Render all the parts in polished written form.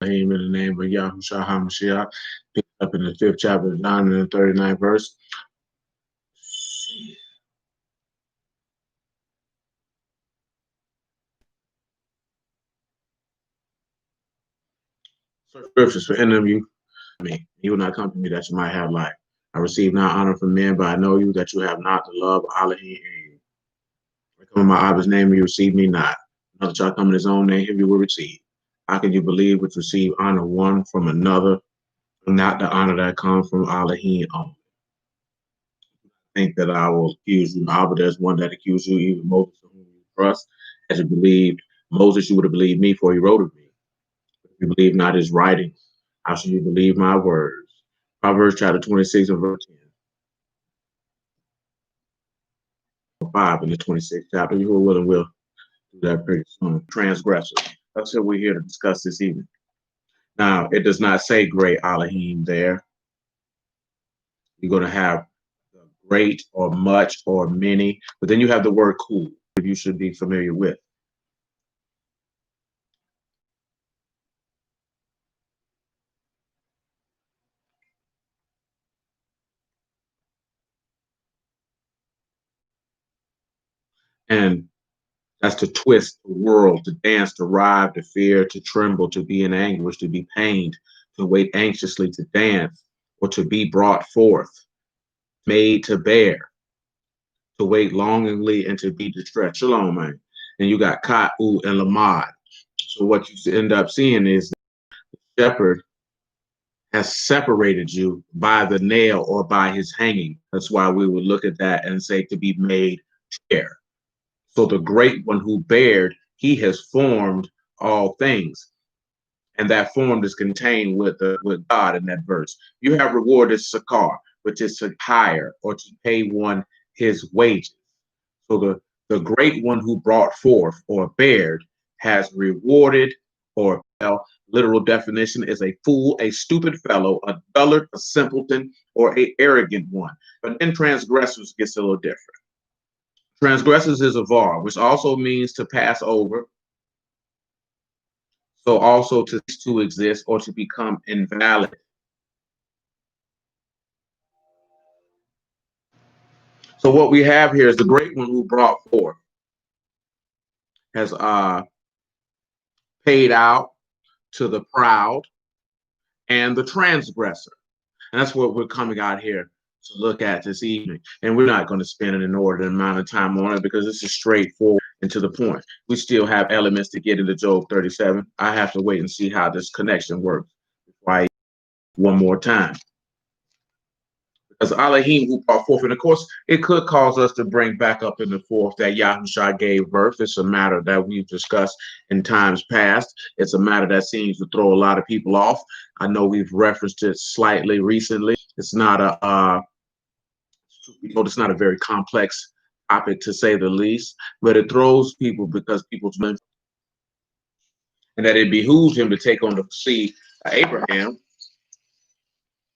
Alahym in the name of Yahushua HaMashiach. Pick up in the 5th chapter of John and the 39th verse. Search scriptures for any of you. You will not come to me that you might have life. I receive not honor from men, but I know you that you have not the love of Alahym in you. I come in my Abba's name, you receive me not. Another shall come in his own name, him you will receive. How can you believe which receive honor one from another, and not the honor that comes from Alahym only? Think that I will accuse you. Abba, there's one that accused you, even Moses, whom you trust. As you believed Moses, you would have believed me, for he wrote of me. If you believe not his writings, how should you believe my words? Proverbs chapter 26 and verse 10. 5 in the 26th chapter. You who are willing will do that pretty soon. Transgressors. That's what we're here to discuss this evening. Now, it does not say great Alahym there. You're going to have great or much or many, but then you have the word cool, you should be familiar with. And that's to twist, to whirl, to dance, to writhe, to fear, to tremble, to be in anguish, to be pained, to wait anxiously, to dance, or to be brought forth, made to bear, to wait longingly, and to be distressed. Shalom, man. And you got Ka'u and Lamad. So what you end up seeing is the shepherd has separated you by the nail or by his hanging. That's why we would look at that and say to be made to bear. So the great one who bared, he has formed all things. And that formed is contained with God in that verse. You have rewarded sakar, which is to hire or to pay one his wages. So the great one who brought forth or bared has rewarded, or well, literal definition is a fool, a stupid fellow, a dullard, a simpleton, or a arrogant one. But then transgressors gets a little different. Transgressors is a var, which also means to pass over. So also to exist or to become invalid. So what we have here is the great one who brought forth has paid out to the proud and the transgressor. And that's what we're coming out here to look at this evening. And we're not going to spend an inordinate amount of time on it because this is straightforward and to the point. We still have elements to get into Job 37. I have to wait and see how this connection works before I one more time. Because Alahym who brought forth, and of course, it could cause us to bring back up in the fourth that Yahushua gave birth. It's a matter that we've discussed in times past. It's a matter that seems to throw a lot of people off. I know we've referenced it slightly recently. It's not it's not a very complex topic to say the least, but it throws people because people's mental, and that it behooves him to take on the seed of Abraham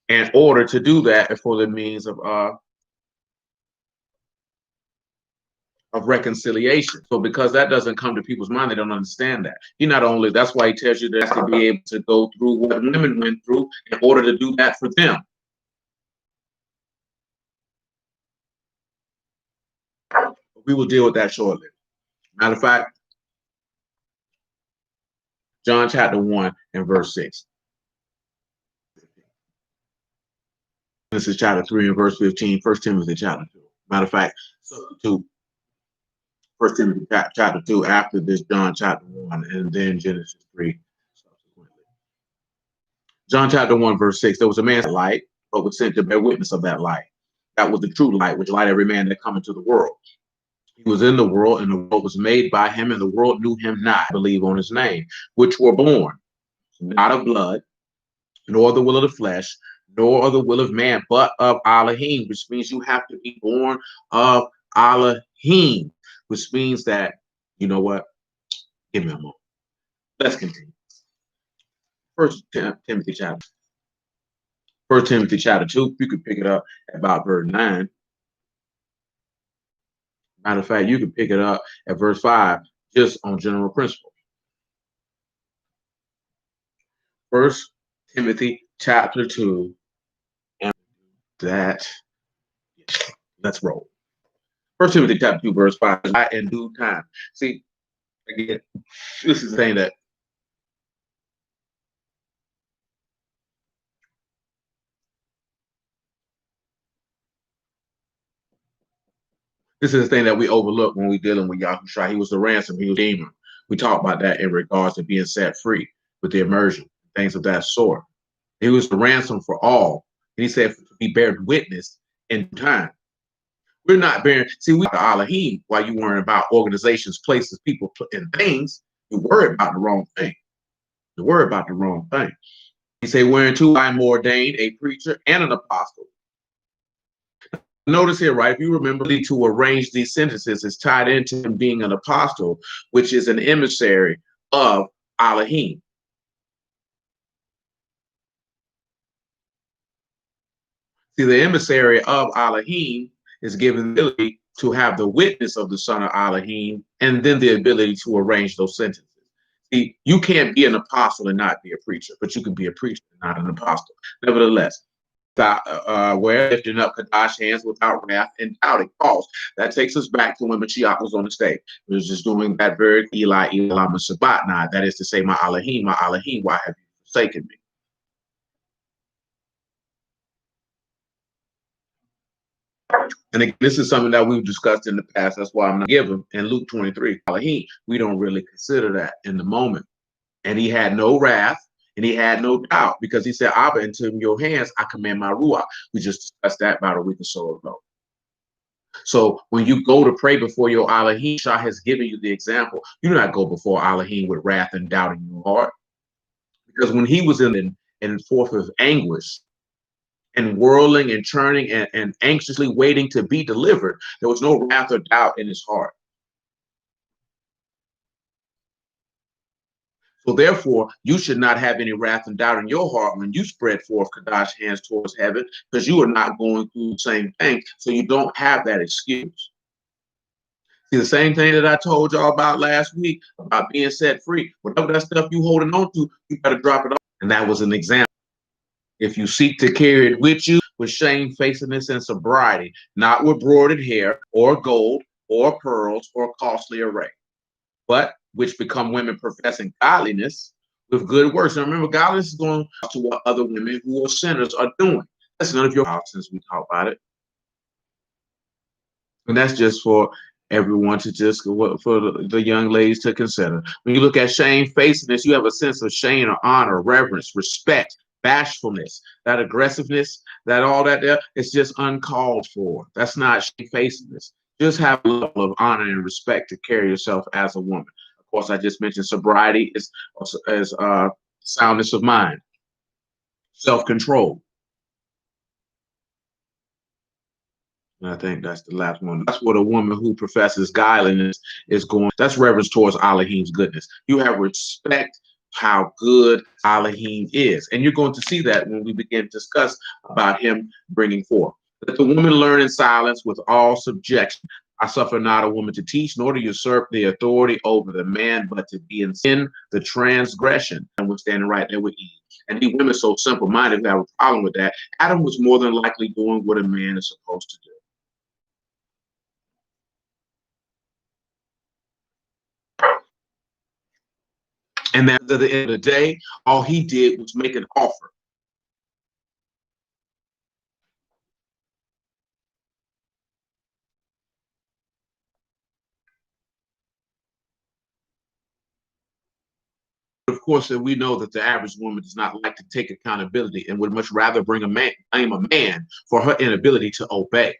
in order to do that for the means of reconciliation. So because that doesn't come to people's mind, they don't understand that. He not only, that's why he tells you that to be able to go through what women went through in order to do that for them. We will deal with that shortly. Matter of fact, John chapter 1 and verse 6. This is chapter 3 and verse 15, 1 Timothy chapter 2. Matter of fact, substitute 1 Timothy chapter 2 after this John chapter 1 and then Genesis 3 subsequently. John chapter 1 verse 6, there was a man's light, but was sent to bear witness of that light. That was the true light, which light every man that come into the world. He was in the world, and the world was made by him, and the world knew him not, believe on his name, which were born, not of blood, nor the will of the flesh, nor of the will of man, but of Alahym, which means you have to be born of Alahym, which means that, you know what? Give me a moment. Let's continue. First Timothy chapter 2. You could pick it up at about verse 9. Matter of fact, you can pick it up at verse 5, just on general principle. First Timothy chapter 2, and that let's roll. First Timothy chapter 2, verse 5, in due time. See, again, this is the thing that we overlook when we're dealing with Yahushua. He was the ransom, he was the redeemer. We talk about that in regards to being set free with the immersion, things of that sort. He was the ransom for all. And he said to be bearing witness in time. We're not bearing, see, we are Alahym while you worrying about organizations, places, people, and things. You worry about the wrong thing. You worry about the wrong thing. He said, whereunto I am ordained a preacher and an apostle. Notice here, right? If you remember, to arrange these sentences is tied into him being an apostle, which is an emissary of Alahym. See, the emissary of Alahym is given the ability to have the witness of the son of Alahym and then the ability to arrange those sentences. See, you can't be an apostle and not be a preacher, but you can be a preacher and not an apostle. Nevertheless, where lifting up Kadash hands without wrath and doubting. Pause. That takes us back to when Mashiach was on the stage. He was just doing that very Eli, lama sabachthani. That is to say, my Alahym, why have you forsaken me? And again, this is something that we've discussed in the past. That's why I'm not giving. In Luke 23, Alahym, we don't really consider that in the moment. And he had no wrath and he had no doubt because he said, Abba, into your hands, I commend my Ruach. We just discussed that about a week or so ago. So when you go to pray before your Alahym, Shah has given you the example. You do not go before Alahym with wrath and doubt in your heart. Because when he was in forth of anguish, and whirling and churning and anxiously waiting to be delivered, there was no wrath or doubt in his heart. So therefore, you should not have any wrath and doubt in your heart when you spread forth Kadash hands towards heaven, because you are not going through the same thing. So you don't have that excuse. See, the same thing that I told y'all about last week about being set free. Whatever that stuff you holding on to, you better drop it off. And that was an example. If you seek to carry it with you with shamefacedness and sobriety, not with broidered hair or gold or pearls or costly array, but which become women professing godliness with good works. And remember, godliness is going to what other women who are sinners are doing. That's none of your house since we talk about it. And that's just for everyone to just, for the young ladies to consider. When you look at shamefacedness, you have a sense of shame or honor, reverence, respect, bashfulness, that aggressiveness, that all that there, it's just uncalled for. That's not shamefacedness. Just have a level of honor and respect to carry yourself as a woman. Of course, I just mentioned sobriety is soundness of mind, self-control. And I think that's the last one. That's what a woman who professes godliness is going. That's reverence towards Alahym's goodness. You have respect how good Alahym is. And you're going to see that when we begin to discuss about him bringing forth. Let the woman learn in silence with all subjection. I suffer not a woman to teach, nor to usurp the authority over the man, but to be in the transgression. And we're standing right there with Eve. And these women so simple-minded, we have a problem with that. Adam was more than likely doing what a man is supposed to do. And then at the end of the day, all he did was make an offer. Of course, we know that the average woman does not like to take accountability and would much rather blame a man for her inability to obey.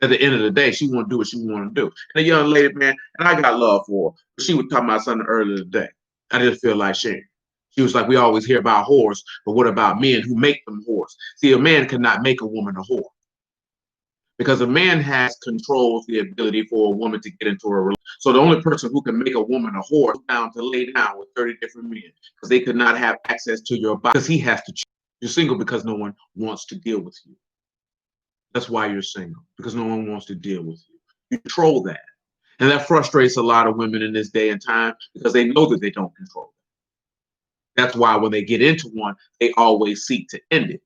At the end of the day, she want to do what she want to do. And a young lady, man, and I got love for her. She was talking about something earlier today. I just feel like sharing. She was like, we always hear about whores, but what about men who make them whores? See, a man cannot make a woman a whore. Because a man has controls the ability for a woman to get into a relationship. So the only person who can make a woman a whore is down to lay down with 30 different men because they could not have access to your body because he has to choose. You're single because no one wants to deal with you. That's why you're single, because no one wants to deal with you. You control that. And that frustrates a lot of women in this day and time because they know that they don't control That's why when they get into one, they always seek to end it,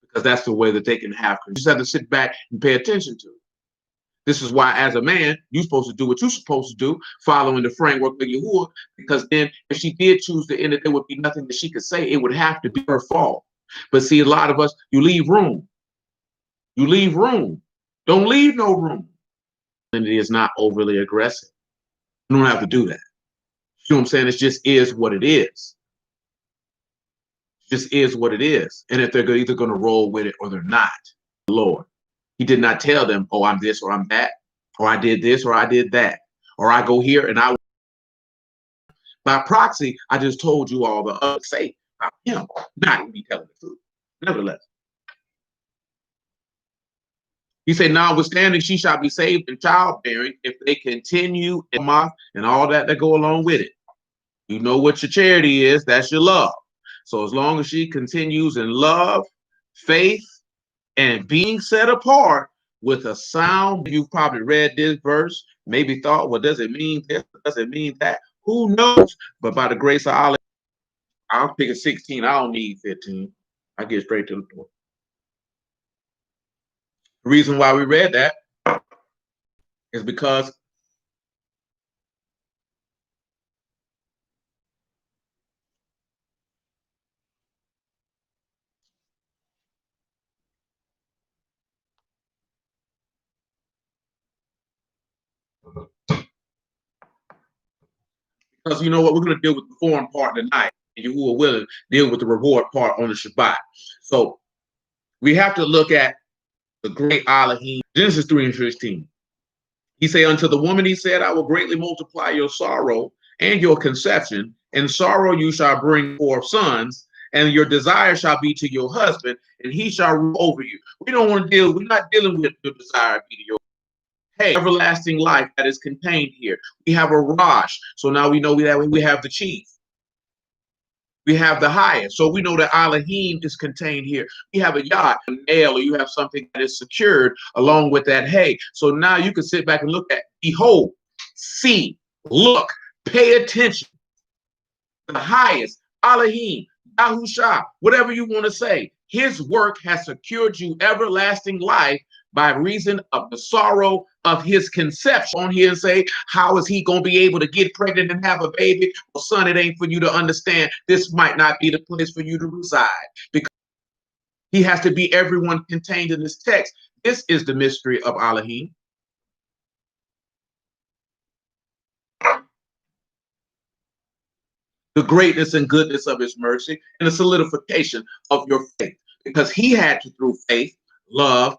because that's the way that they can have. You just have to sit back and pay attention to it. This is why, as a man, you're supposed to do what you're supposed to do, following the framework of Yahuwah, because then if she did choose to end it, there would be nothing that she could say. It would have to be her fault. But see, a lot of us, you leave room. You leave room. Don't leave no room. And it is not overly aggressive. You don't have to do that. You know what I'm saying? It just is what it is. It just is what it is. And if they're either going to roll with it or they're not, Lord. He did not tell them, oh, I'm this or I'm that, or I did this or I did that, or I go here and I. By proxy, I just told you all the other say about him not be telling the truth. Nevertheless, he said, notwithstanding, she shall be saved in childbearing if they continue in moth and all that go along with it. You know what your charity is, that's your love. So as long as she continues in love, faith, and being set apart with a sound, you've probably read this verse, maybe thought, well, does it mean this? Does it mean that? Who knows? But by the grace of Allah, I'll pick a 16. I don't need 15. I get straight to the point. The reason why we read that is because you know what, we're going to deal with the foreign part tonight, and you who are willing deal with the reward part on the Shabbat. So we have to look at the great Alahym, Genesis 3:16. He said, unto the woman, he said, I will greatly multiply your sorrow and your conception. In sorrow you shall bring forth sons, and your desire shall be to your husband, and he shall rule over you. We don't want to deal, we're not dealing with your desire be to your hey, everlasting life that is contained here. We have a Rosh. So now we know that we have the chief. We have the highest. So we know that Alahym is contained here. We have a yacht, a nail, or you have something that is secured along with that hay. So now you can sit back and look at, behold, see, look, pay attention. The highest, Alahym, Yahusha, whatever you want to say. His work has secured you everlasting life by reason of the sorrow of his conception. On here and say, how is he going to be able to get pregnant and have a baby? Well, son, it ain't for you to understand. This might not be the place for you to reside, because he has to be everyone contained in this text. This is the mystery of Alahym. The greatness and goodness of his mercy and the solidification of your faith, because he had to, through faith, love,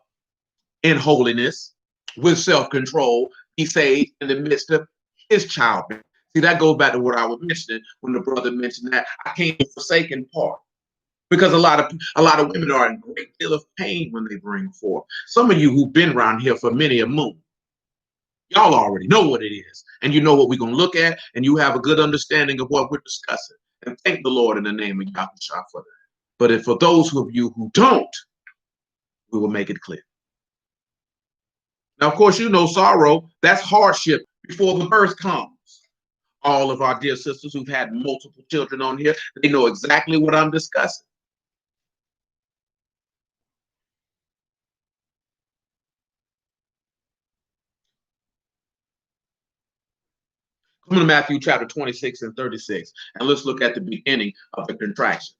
and holiness, with self-control, be saved in the midst of his childbearing. See, that goes back to what I was mentioning when the brother mentioned that I came to forsaken part. Because a lot of women are in a great deal of pain when they bring forth. Some of you who've been around here for many a moon, y'all already know what it is. And you know what we're going to look at, and you have a good understanding of what we're discussing. And thank the Lord in the name of Yahushua for that. But if for those of you who don't, we will make it clear. Now, of course, you know sorrow, that's hardship before the birth comes. All of our dear sisters who've had multiple children on here, they know exactly what I'm discussing. Come to Matthew chapter 26 and 36, and let's look at the beginning of the contractions.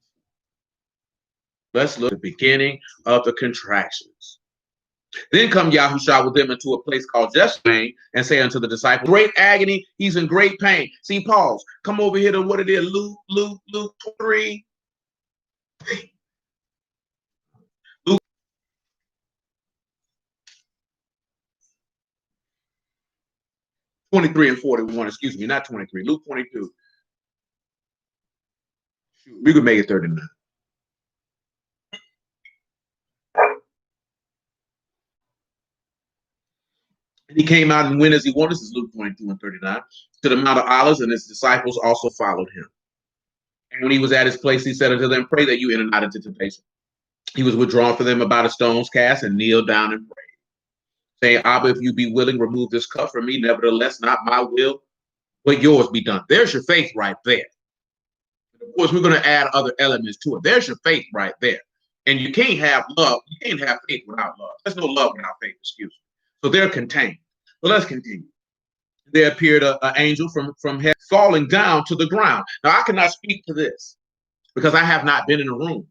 Let's look at the beginning of the contractions. Then come Yahushua with them into a place called Jeshurun and say unto the disciples, great agony, he's in great pain. See, pause. Come over here to what it is, Luke 3. Luke 23 and 41, excuse me, not 23, Luke 22. We could make it 39. And he came out and went as he wanted, this is Luke 22 and 39, to the Mount of Olives, and his disciples also followed him. And when he was at his place, he said unto them, pray that you enter not into temptation. He was withdrawn from them about a stone's cast and kneeled down and prayed, saying, Abba, if you be willing, remove this cup from me. Nevertheless, not my will, but yours be done. There's your faith right there. Of course, we're going to add other elements to it. There's your faith right there. And you can't have love. You can't have faith without love. There's no love without faith, excuse me. So they're contained. But let's continue. There appeared an angel from heaven falling down to the ground. Now, I cannot speak to this because I have not been in a room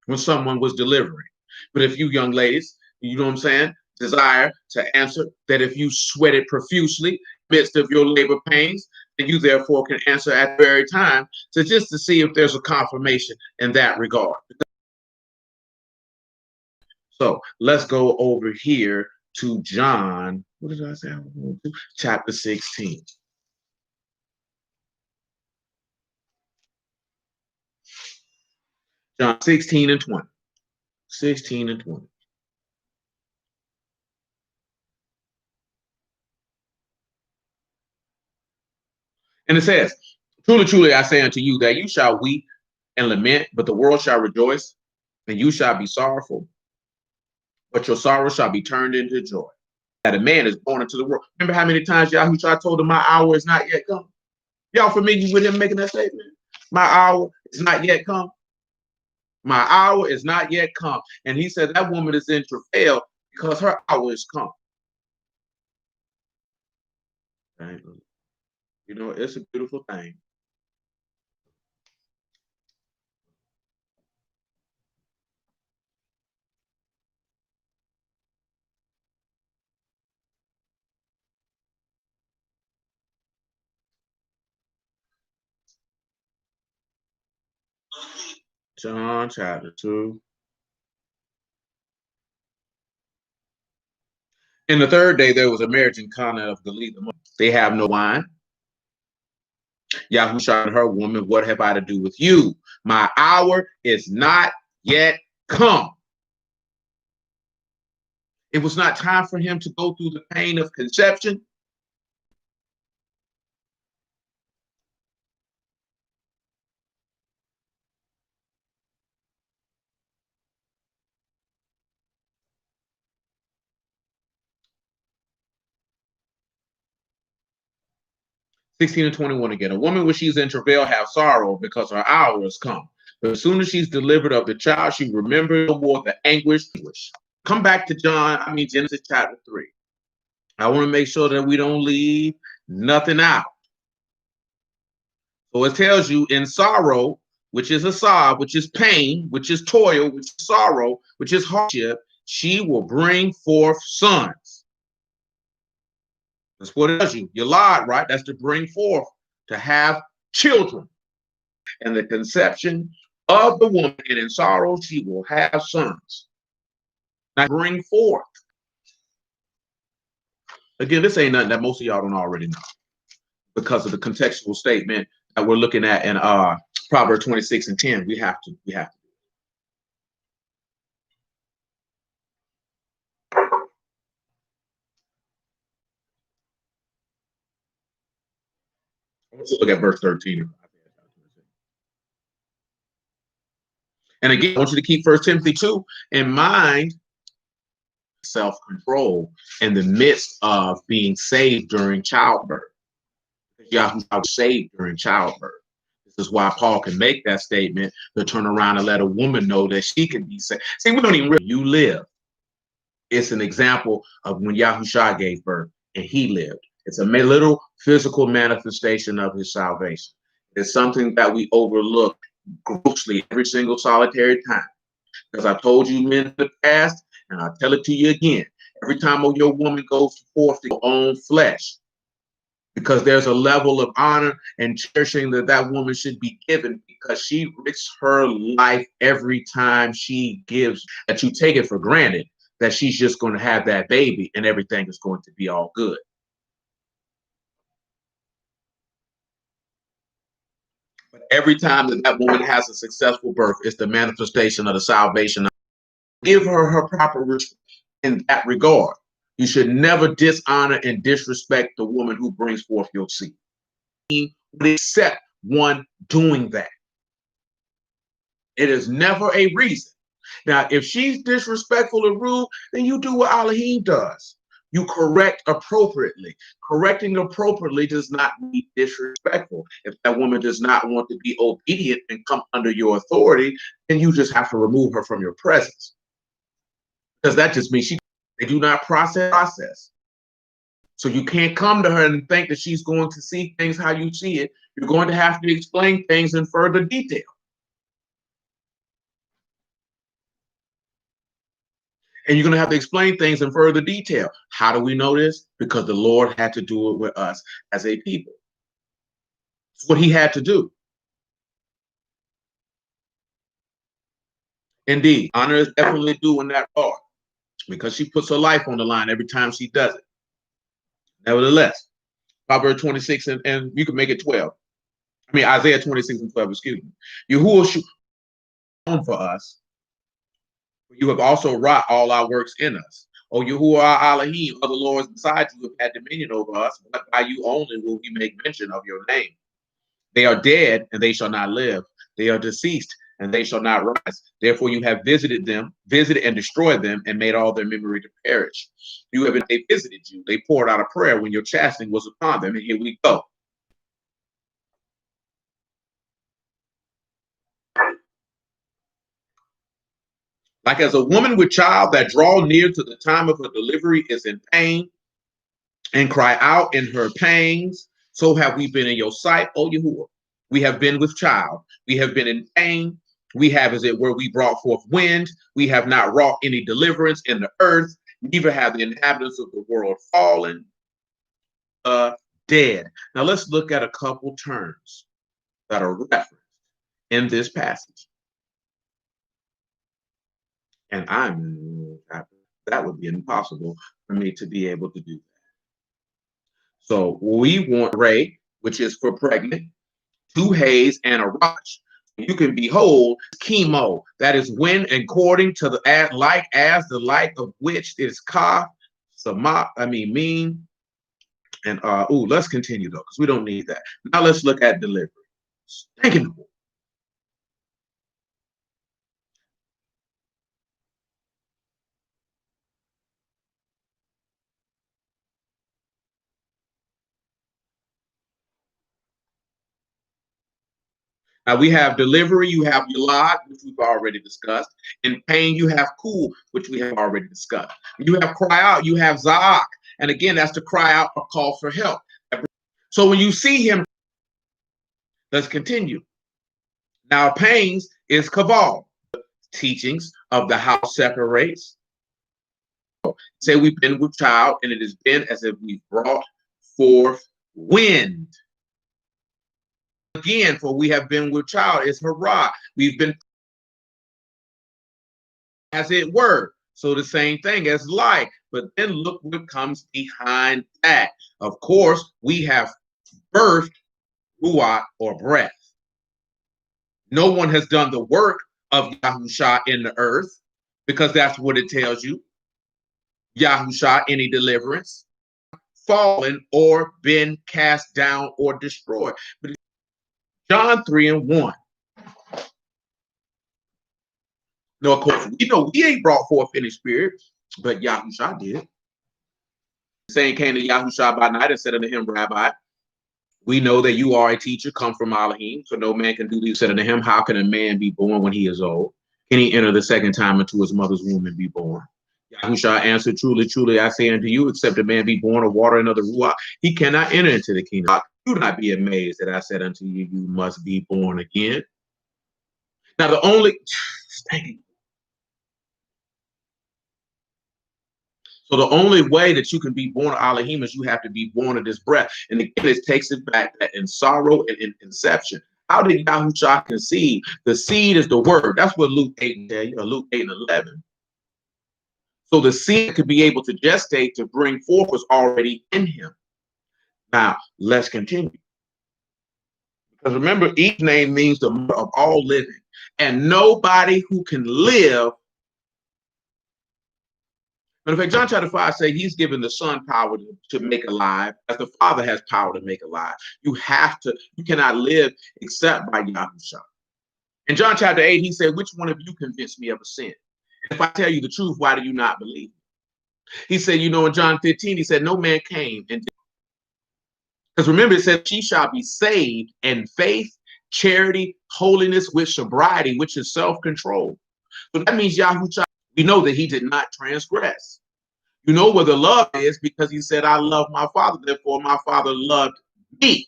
when someone was delivering. But if you young ladies, you know what I'm saying, desire to answer that if you sweated profusely in the midst of your labor pains, then you therefore can answer at the very time just to see if there's a confirmation in that regard. So let's go over here to John, what did I say? Chapter 16. John 16 and 20. 16 and 20. And it says, truly, truly, I say unto you that you shall weep and lament, but the world shall rejoice, and you shall be sorrowful, but your sorrow shall be turned into joy. That a man is born into the world. Remember how many times Yahushua told him, my hour is not yet come? Y'all familiar with him making that statement? My hour is not yet come. My hour is not yet come. And he said that woman is in travail because her hour is come. Right? You know, it's a beautiful thing. John chapter 2. In the third day, there was a marriage in Cana of Galilee. They have no wine. Yahushua and her, woman, what have I to do with you? My hour is not yet come. It was not time for him to go through the pain of conception. (16 and 21) again. A woman when she's in travail have sorrow because her hour has come. But as soon as she's delivered of the child, she remembers no more the anguish. Come back to Genesis chapter 3. I want to make sure that we don't leave nothing out. So it tells you in sorrow, which is a sob, which is pain, which is toil, which is sorrow, which is hardship, she will bring forth sons. That's what it tells you. Yalad, right? That's to bring forth, to have children. And the conception of the woman, and in sorrow she will have sons. Now bring forth. Again, this ain't nothing that most of y'all don't already know because of the contextual statement that we're looking at in Proverbs 26 and 10. We have to. Let's look at verse 13. And again, I want you to keep 1 Timothy 2 in mind. Self-control in the midst of being saved during childbirth. Yahushua was saved during childbirth. This is why Paul can make that statement to turn around and let a woman know that she can be saved. See, we don't even really, you live. It's an example of when Yahushua gave birth and he lived. It's a little physical manifestation of his salvation. It's something that we overlook grossly every single solitary time. Because I told you men in the past, and I'll tell it to you again. Every time your woman goes forth to her own flesh, because there's a level of honor and cherishing that woman should be given because she risks her life every time she gives, that you take it for granted that she's just going to have that baby and everything is going to be all good. But every time that woman has a successful birth, it's the manifestation of the salvation. Give her her proper respect in that regard. You should never dishonor and disrespect the woman who brings forth your seed. Except one doing that. It is never a reason. Now, if she's disrespectful or rude, then you do what Alahym does. You correct appropriately. Correcting appropriately does not mean disrespectful. If that woman does not want to be obedient and come under your authority, then you just have to remove her from your presence. Because that just means they do not process. So you can't come to her and think that she's going to see things how you see it. You're going to have to explain things in further detail. And you're going to have to explain things in further detail. How do we know this? Because the Lord had to do it with us as a people. It's what he had to do. Indeed, honor is definitely due in that part because she puts her life on the line every time she does it. Nevertheless, Proverbs 26 and you can make it 12. I mean, Isaiah 26 and 12, excuse me. Yahuwah should for us. You have also wrought all our works in us. O Yahuwah Alahym, other lords besides you have had dominion over us, but by you only will we make mention of your name. They are dead, and they shall not live. They are deceased, and they shall not rise. Therefore you have visited and destroyed them, and made all their memory to perish. They visited you. They poured out a prayer when your chastening was upon them, and here we go. Like as a woman with child that draw near to the time of her delivery is in pain and cry out in her pangs, so have we been in your sight, O Yahuwah. We have been with child. We have been in pain. We have, as it were, we brought forth wind. We have not wrought any deliverance in the earth. Neither have the inhabitants of the world fallen dead. Now let's look at a couple terms that are referenced in this passage. And that would be impossible for me to be able to do that. So we want Ray, which is for pregnant, 2 hays and a rosh. You can behold chemo, that is when according to the like as the like of which is ka, sama, mean. And let's continue though, because we don't need that. Now let's look at delivery. Thank Now we have delivery, you have yalad, which we've already discussed. In pain, you have cool, which we have already discussed. You have cry out, you have zaak. And again, that's to cry out or call for help. So when you see him, let's continue. Now pains is cabal. Teachings of the house separates. Say we've been with child, and it has been as if we brought forth wind. Again, for we have been with child is hurrah. We've been as it were. So the same thing as like, but then look what comes behind that. Of course, we have birthed ruach or breath. No one has done the work of Yahusha in the earth because that's what it tells you. Yahusha, any deliverance, fallen or been cast down or destroyed. But John 3 and 1. No, of course, we know we ain't brought forth any spirit, but Yahusha did. Saying came to Yahusha by night and said unto him, Rabbi, we know that you are a teacher, come from Alahym, so no man can do these. Said unto him, how can a man be born when he is old? Can he enter the second time into his mother's womb and be born? Yahusha answered, truly, truly, I say unto you, except a man be born of water and of the ruach, he cannot enter into the kingdom. Do not be amazed that I said unto you, you must be born again. Now the only, so the only way that you can be born of Alahym is you have to be born of this breath. And again, it takes it back that in sorrow and in conception. How did Yahusha conceive? The seed is the word. That's what Luke 8 tell you, or Luke 8 and 11. So the seed could be able to gestate to bring forth was already in him. Now, let's continue. Because remember, each name means the mother of all living. And nobody who can live. In fact, John chapter 5 says he's given the son power to make alive, as the Father has power to make alive. You cannot live except by Yahusha. In John chapter 8, he said, which one of you convinced me of a sin? If I tell you the truth, why do you not believe me? He said, you know, in John 15, he said, no man came. And because remember, it said, she shall be saved in faith, charity, holiness, with sobriety, which is self-control. So that means Yahushua, we know that he did not transgress. You know where the love is because he said, I love my Father, therefore my Father loved me.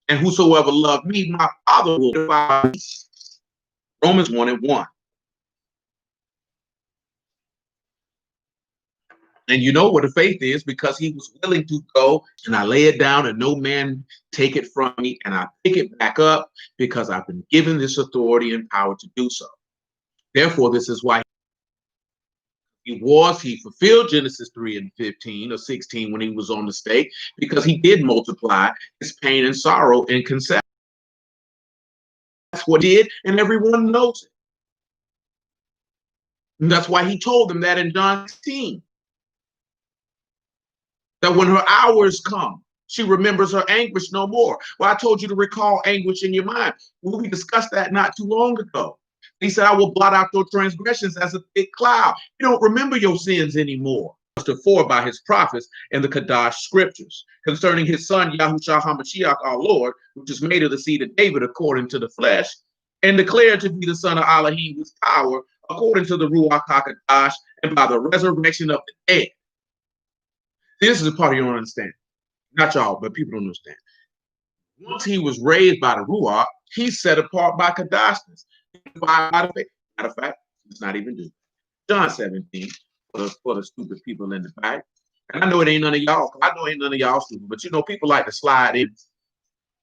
And whosoever loved me, my Father will divide me. Romans 1:1. And you know what the faith is because he was willing to go and I lay it down and no man take it from me and I pick it back up because I've been given this authority and power to do so. Therefore, this is why he fulfilled Genesis 3:15 or 16 when he was on the stake because he did multiply his pain and sorrow in conception. That's what he did, and everyone knows it. And that's why he told them that in John 16. That when her hours come, she remembers her anguish no more. Well, I told you to recall anguish in your mind. Well, we discussed that not too long ago. He said, I will blot out your transgressions as a thick cloud. You don't remember your sins anymore. To 4 by his prophets in the Kadash scriptures concerning his son, Yahushua HaMashiach, our Lord, which is made of the seed of David according to the flesh, and declared to be the son of Alahym with power according to the Ruach HaKadosh and by the resurrection of the dead. This is the part you don't understand. Not y'all, but people don't understand. Once he was raised by the Ruach, he's set apart by Kadashness. Matter of fact, it's not even due. John 17, for the stupid people in the back. And I know it ain't none of y'all. I know it ain't none of y'all stupid, but you know, people like to slide in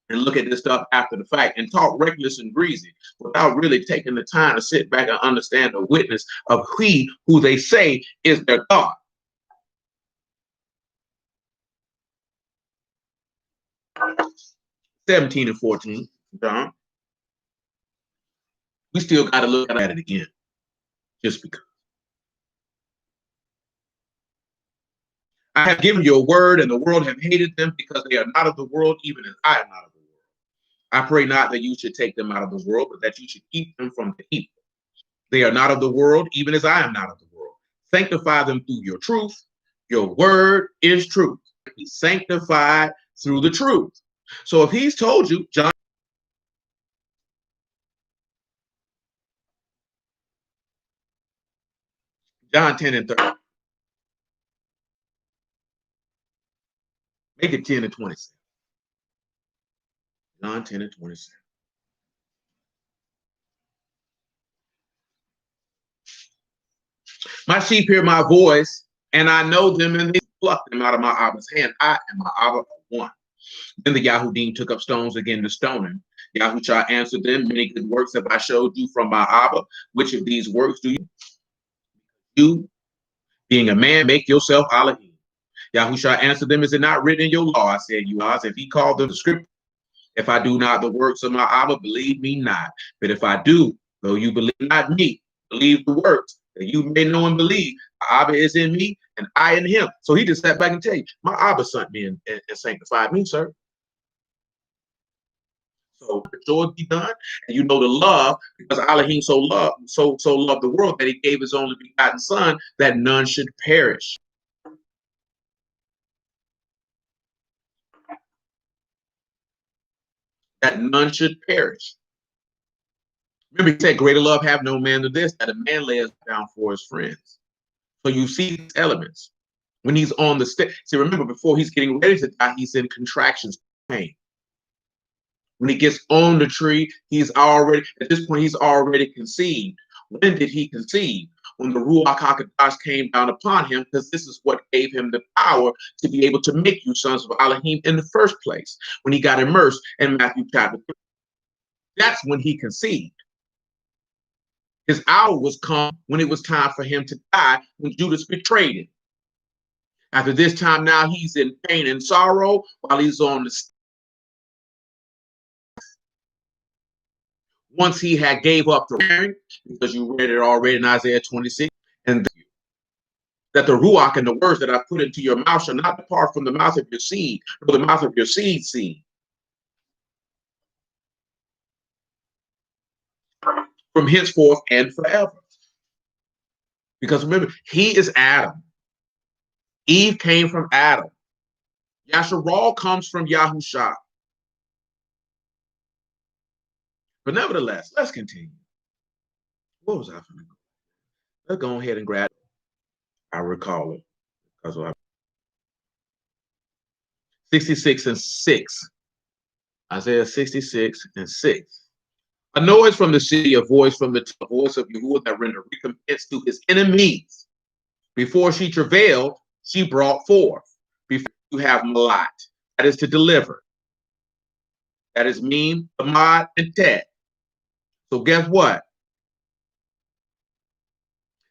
and look at this stuff after the fact and talk reckless and greasy without really taking the time to sit back and understand the witness of who they say is their God. 17 and 14, John. We still got to look at it again, just because. I have given you a word, and the world have hated them because they are not of the world, even as I am not of the world. I pray not that you should take them out of the world, but that you should keep them from the evil. They are not of the world, even as I am not of the world. Sanctify them through your truth. Your word is truth. Be sanctified through the truth. So if he's told you, John 10 and 30. Make it 10 and 27. John 10 and 27. My sheep hear my voice, and I know them, and they pluck them out of my Abba's hand. I and my Abba are one. Then the Yahudim took up stones again to stone him. Yahushua answered them, many good works have I showed you from my Abba. Which of these works do you? You, being a man, make yourself Alahym. Yahushua answered them, is it not written in your law? I said, you are. If he called them the scripture, if I do not the works of my Abba, believe me not. But if I do, though you believe not me, believe the works, that you may know and believe. Abba is in me, and I in him. So he just sat back and tell you, my Abba sent me and sanctified me, sir. So the joy be done, and you know the love, because Alahym so loved the world that he gave his only begotten son, that none should perish. That none should perish. Remember, he said, greater love have no man than this, that a man lays down for his friends. So you see these elements. When he's on the stage, see, remember, before he's getting ready to die, he's in contractions, pain. When he gets on the tree, at this point, he's already conceived. When did he conceive? When the Ruach HaKadosh came down upon him, because this is what gave him the power to be able to make you sons of Alahym in the first place, when he got immersed in Matthew chapter 3. That's when he conceived. His hour was come when it was time for him to die, when Judas betrayed him. After this time, now he's in pain and sorrow while he's on the once he had gave up the wearing, because you read it already in Isaiah 26, and that the Ruach and the words that I put into your mouth shall not depart from the mouth of your seed, nor the mouth of your seed, from henceforth and forever. Because remember, he is Adam. Eve came from Adam. Yasharal comes from Yahusha. But nevertheless, let's continue. What was I going to go? Let's go ahead and grab it. I recall it. Because I 66 and 6. Isaiah 66 and 6. A noise from the city, a voice from the voice of Yahuwah that rendered recompense to his enemies. Before she travailed, she brought forth. Before you have malat, that is to deliver. That is mean, amad, and tet. So guess what?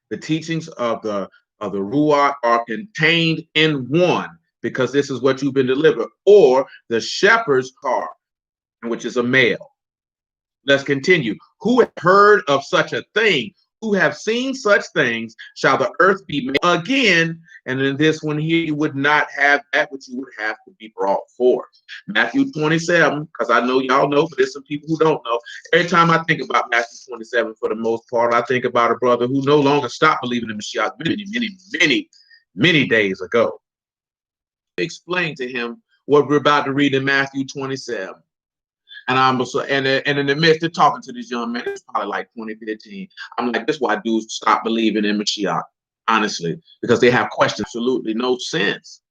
The teachings of the Ruach are contained in one, because this is what you've been delivered, or the shepherd's heart, which is a male. Let's continue. Who have heard of such a thing? Who have seen such things? Shall the earth be made again? And in this one here, you would not have that, which you would have to be brought forth. Matthew 27, because I know y'all know, but there's some people who don't know. Every time I think about Matthew 27, for the most part, I think about a brother who no longer stopped believing in Mashiach many days ago. Explain to him what we're about to read in Matthew 27. And I'm so, and in the midst of talking to this young man, it's probably like 2015. I'm like, this is why dudes stop believing in Mashiach, honestly, because they have questions absolutely no sense,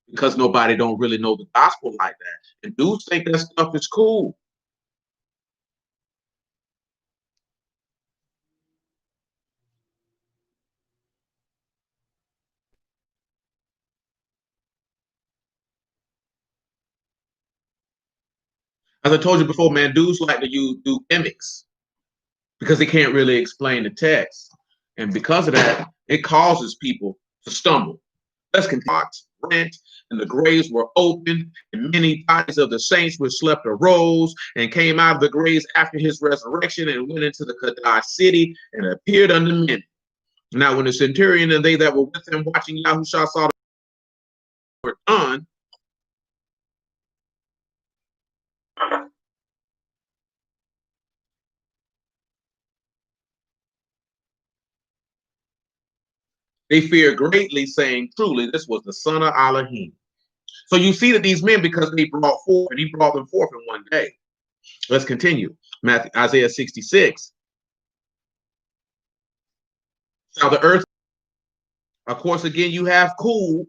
because nobody don't really know the gospel like that. And dudes think that stuff is cool. As I told you before, man, dudes like to do gimmicks because they can't really explain the text. And because of that, it causes people to stumble. Let's continue. Rent, and the graves were opened, and many bodies of the saints which slept arose and came out of the graves after his resurrection and went into the Kadesh city and appeared unto many. Now, when the centurion and they that were with him watching Yahushua saw were done, they feared greatly, saying, truly, this was the son of Alahym. So you see that these men, because they brought forth, and he brought them forth in one day. Let's continue. Isaiah 66. Shall the earth, of course, again, you have cool,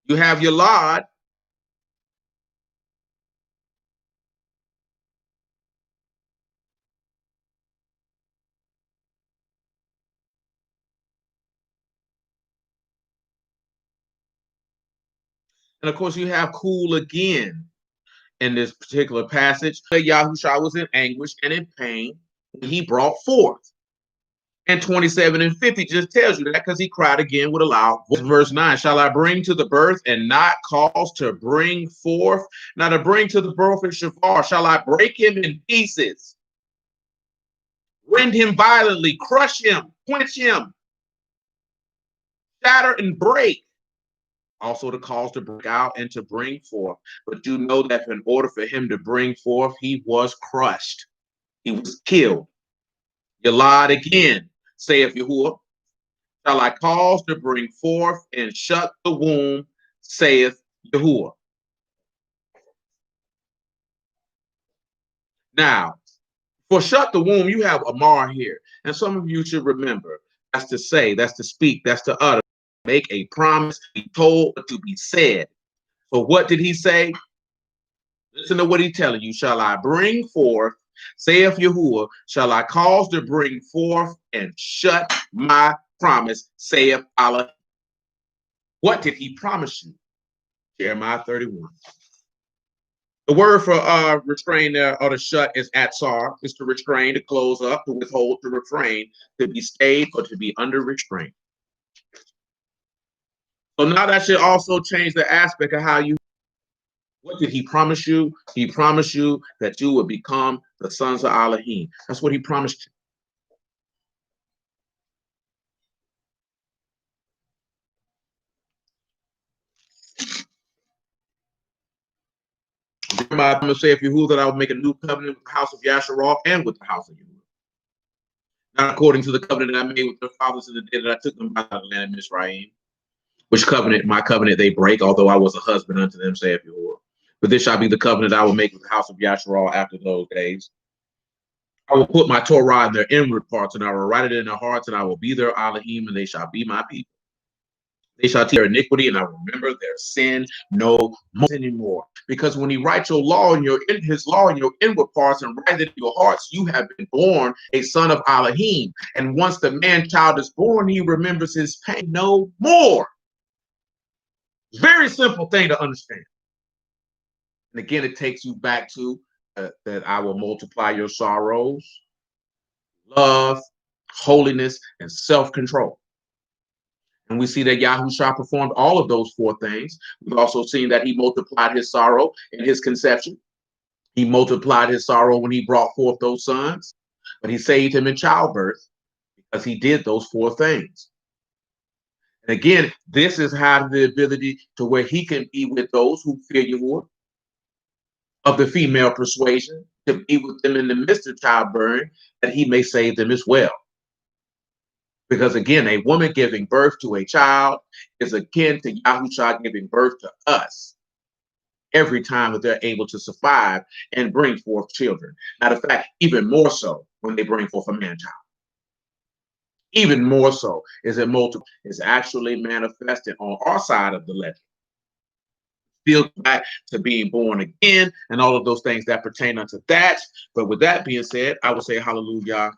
you have your Lord, and of course, you have cool again in this particular passage. Yahushua was in anguish and in pain when he brought forth. And 27 and 50 just tells you that, because he cried again with a loud voice. Verse 9, shall I bring to the birth and not cause to bring forth? Now to bring to the birth in Shavar, shall I break him in pieces, rend him violently, crush him, quench him, shatter and break? Also to cause to break out and to bring forth. But you know that in order for him to bring forth, he was crushed. He was killed. Yalad again, saith Yahuwah, shall I cause to bring forth and shut the womb, saith Yahuwah. Now, for shut the womb, you have Amar here. And some of you should remember, that's to say, that's to speak, that's to utter, make a promise, be told, to be said. So what did he say? Listen to what he's telling you. Shall I bring forth, saith Yahuwah, shall I cause to bring forth and shut my promise, saith Allah. What did he promise you? Jeremiah 31. The word for restrain there, or to shut, is atzar, is to restrain, to close up, to withhold, to refrain, to be stayed, or to be under restraint. So now that should also change the aspect of how you. What did he promise you? He promised you that you would become the sons of Alahym. That's what he promised you. I'm going to say, if you who that I will make a new covenant with the house of Yasharal and with the house of Yahuwah. not according to the covenant that I made with their fathers in the day that I took them out of the land of Mizraim, which covenant, my covenant they break, although I was a husband unto them, saith Yahuwah. But this shall be the covenant I will make with the house of Yasharal after those days. I will put my Torah in their inward parts, and I will write it in their hearts, and I will be their Alahym, and they shall be my people. They shall teach their iniquity, and I will remember their sin no more anymore. Because when he writes your law in his law in your inward parts and writes it in your hearts, you have been born a son of Alahym. And once the man child is born, he remembers his pain no more. Very simple thing to understand. And again, it takes you back to that I will multiply your sorrows, love, holiness, and self-control. And we see that Yahushua performed all of those four things. We've also seen that he multiplied his sorrow in his conception. He multiplied his sorrow when he brought forth those sons, but he saved him in childbirth because he did those four things. And again, this is how the ability to where he can be with those who fear Yahuwah, of the female persuasion, to be with them in the midst of childbearing, that he may save them as well. Because again, a woman giving birth to a child is akin to Yahushua giving birth to us every time that they're able to survive and bring forth children. Matter of fact, even more so when they bring forth a man-child. Even more so is it multiple, is actually manifested on our side of the ledger. Still back to being born again and all of those things that pertain unto that. But with that being said, I would say hallelujah.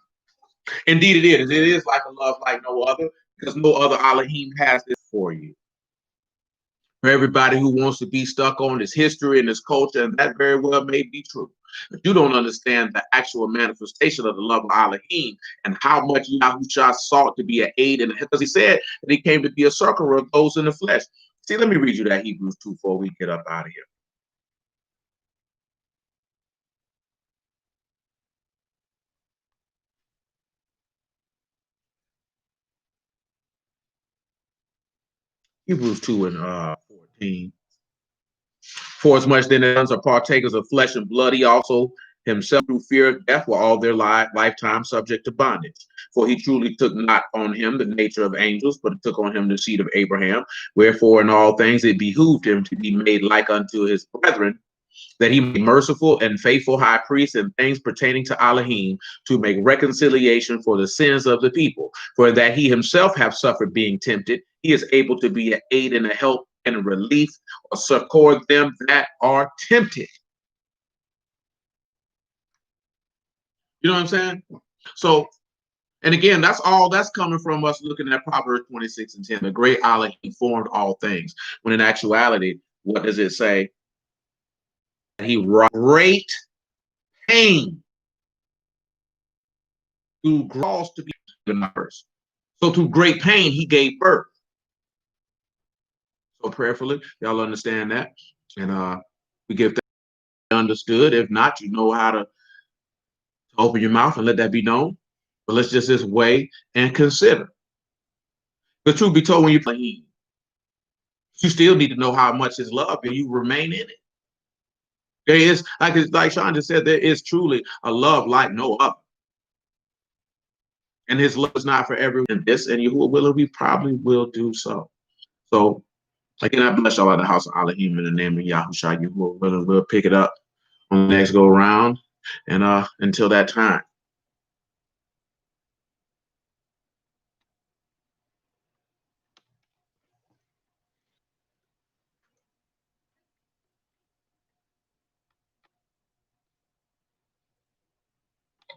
Indeed, it is. It is like a love like no other, because no other Alahym has this for you. For everybody who wants to be stuck on this history and this culture, and that very well may be true. But you don't understand the actual manifestation of the love of Alahym and how much Yahushua sought to be an aid in it, because he said that he came to be a succorer of those in the flesh. See, let me read you that Hebrews 2 before we get up out of here. Hebrews 2 and 14. For as much then as are partakers of flesh and blood, he also himself through fear of death were all their lifetime subject to bondage. For he truly took not on him the nature of angels, but took on him the seed of Abraham. Wherefore in all things it behooved him to be made like unto his brethren, that he may be merciful and faithful high priest in things pertaining to Alahym, to make reconciliation for the sins of the people. For that he himself have suffered being tempted, he is able to be an aid and a help and a relief, or succor them that are tempted. You know what I'm saying? So, and again, that's all that's coming from us looking at Proverbs 26 and 10. The great Alahym formed all things. When in actuality, what does it say? He wrought great pain through cross to be given birth. So through great pain, he gave birth. So prayerfully, y'all understand that. And we give that understood. If not, you know how to open your mouth and let that be known. But let's just weigh and consider. The truth be told, when you still need to know how much his love and you remain in it. There is, like Sean just said, there is truly a love like no other. And his love is not for everyone. And this, and Yahuwah will, we probably will do so. So again, I bless y'all at the house of Alahym in the name of Yahushua. Yahuwah will, we'll pick it up on the next go around. And until that time.